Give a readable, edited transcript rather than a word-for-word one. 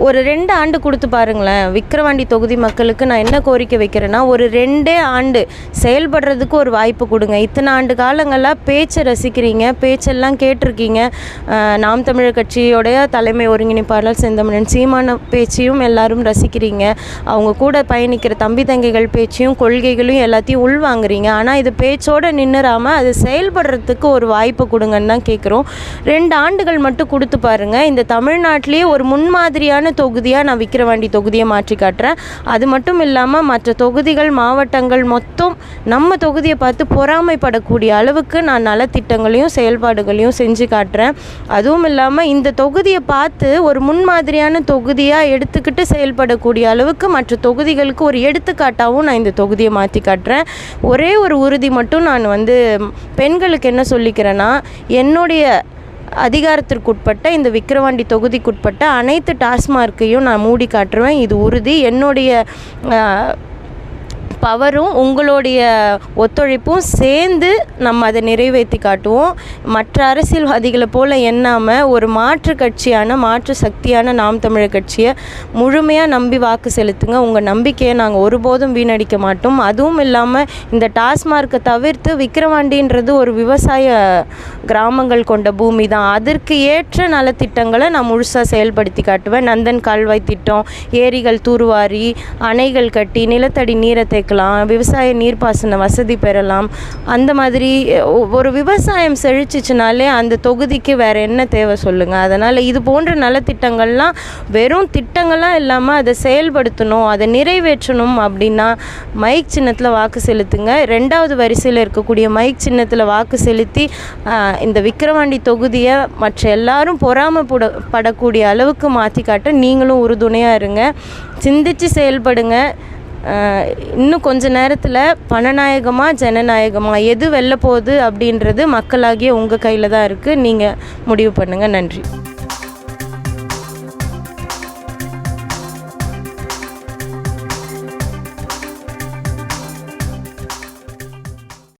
ஒரு 2 ஆண்டு கொடுத்து பாருங்களேன். விக்கிரவாண்டி தொகுதி மக்களுக்கு நான் என்ன கோரிக்கை வைக்கிறேன்னா, ஒரு 2 ஆண்டு செயல்படுறதுக்கு ஒரு வாய்ப்பு கொடுங்க. இத்தனை ஆண்டு காலங்களாக பேச்சை ரசிக்கிறீங்க, பேச்செல்லாம் கேட்டிருக்கீங்க. நாம் தமிழர் கட்சியோடைய தலைமை ஒருங்கிணைப்பாளர் செந்தமிழன் சீமான பேச்சையும் எல்லாரும் ரசிக்கிறீங்க. அவங்க கூட பயணிக்கிற தம்பி தங்கைகள் பேச்சையும் கொள்கைகளையும் எல்லாத்தையும் உள்வாங்குறீங்க. ஆனால் இது பேச்சோடு நின்றுறாமல் அது செயல்படுறதுக்கு ஒரு வாய்ப்பு கொடுங்கன்னு தான் கேட்குறோம். 2 ஆண்டுகள் மட்டும் கொடுத்து பாருங்கள். இந்த தமிழ்நாட்டிலேயே ஒரு முன்மாதிரியான தொகுதியாக நான் விக்கிரவாண்டி தொகுதியை மாற்றி காட்டுறேன். அது மட்டும் இல்லாமல் மற்ற தொகுதிகள் மாவட்டங்கள் மொத்தம் நம்ம தொகுதியை பார்த்து பொறாமைப்படக்கூடிய அளவுக்கு நான் நலத்திட்டங்களையும் செயல்பாடுகளையும் செஞ்சு காட்டுறேன். அதுவும் இல்லாமல் இந்த தொகுதியை பார்த்து ஒரு முன்மாதிரியான தொகுதியாக எடுத்துக்கிட்டு செயல்படக்கூடிய அளவுக்கு மற்ற தொகுதிகளுக்கு ஒரு எடுத்துக்காட்டாகவும் நான் இந்த தொகுதியை மாற்றி காட்டுறேன். ஒரே ஒரு உறுதி மட்டும் நான் பெண்களுக்கு என்ன சொல்லிக்கிறேன்னா, என்னுடைய அதிகாரத்திற்குட்பட்ட இந்த விக்கிரவாண்டி தொகுதிக்குட்பட்ட அனைத்து டாஸ்மார்க்கையும் நான் மூடி காட்டுருவேன். இது உறுதி. என்னுடைய பவரும் உங்களுடைய ஒத்துழைப்பும் சேர்ந்து நம்ம அதை நிறைவேற்றி காட்டுவோம். மற்ற அரசியல்வாதிகளை போல் எண்ணாமல் ஒரு மாற்று கட்சியான மாற்று சக்தியான நாம் தமிழர் கட்சியை முழுமையாக நம்பி வாக்கு செலுத்துங்க. உங்கள் நம்பிக்கையை நாங்கள் ஒருபோதும் வீணடிக்க மாட்டோம். அதுவும் இல்லாமல் இந்த டாஸ்மார்க்கை தவிர்த்து விக்கிரவாண்டின்றது ஒரு விவசாய கிராமங்கள் கொண்ட பூமி தான். அதற்கு ஏற்ற நலத்திட்டங்களை நான் முழுசாக செயல்படுத்தி காட்டுவேன். நந்தன் கால்வாய் திட்டம், ஏரிகள் தூர்வாரி, அணைகள் கட்டி நிலத்தடி நீரை தேக்கலாம், விவசாய நீர்ப்பாசன வசதி பெறலாம். அந்த மாதிரி ஒரு விவசாயம் செழிச்சிச்சுனாலே அந்த தொகுதிக்கு வேறு என்ன தேவை சொல்லுங்கள். அதனால் இது போன்ற நலத்திட்டங்கள்லாம் வெறும் திட்டங்கள்லாம் இல்லாமல் அதை செயல்படுத்தணும், அதை நிறைவேற்றணும் அப்படின்னா மைக் சின்னத்தில் வாக்கு செலுத்துங்க. 2வது வரிசையில் இருக்கக்கூடிய மைக் சின்னத்தில் வாக்கு செலுத்தி இந்த விக்கிரவாண்டி தொகுதியை மற்ற எல்லாரும் பொறாமைப்படக்கூடிய அளவுக்கு மாற்றி காட்ட நீங்களும் உறுதுணையாக இருங்க. சிந்திச்சு செயல்படுங்க. இன்னும் கொஞ்ச நேரத்தில் பணநாயகமா ஜனநாயகமா எது வெல்ல போகுது அப்படின்றது மக்களாகிய உங்கள் கையில் தான் இருக்குது. நீங்கள் முடிவு பண்ணுங்கள். நன்றி.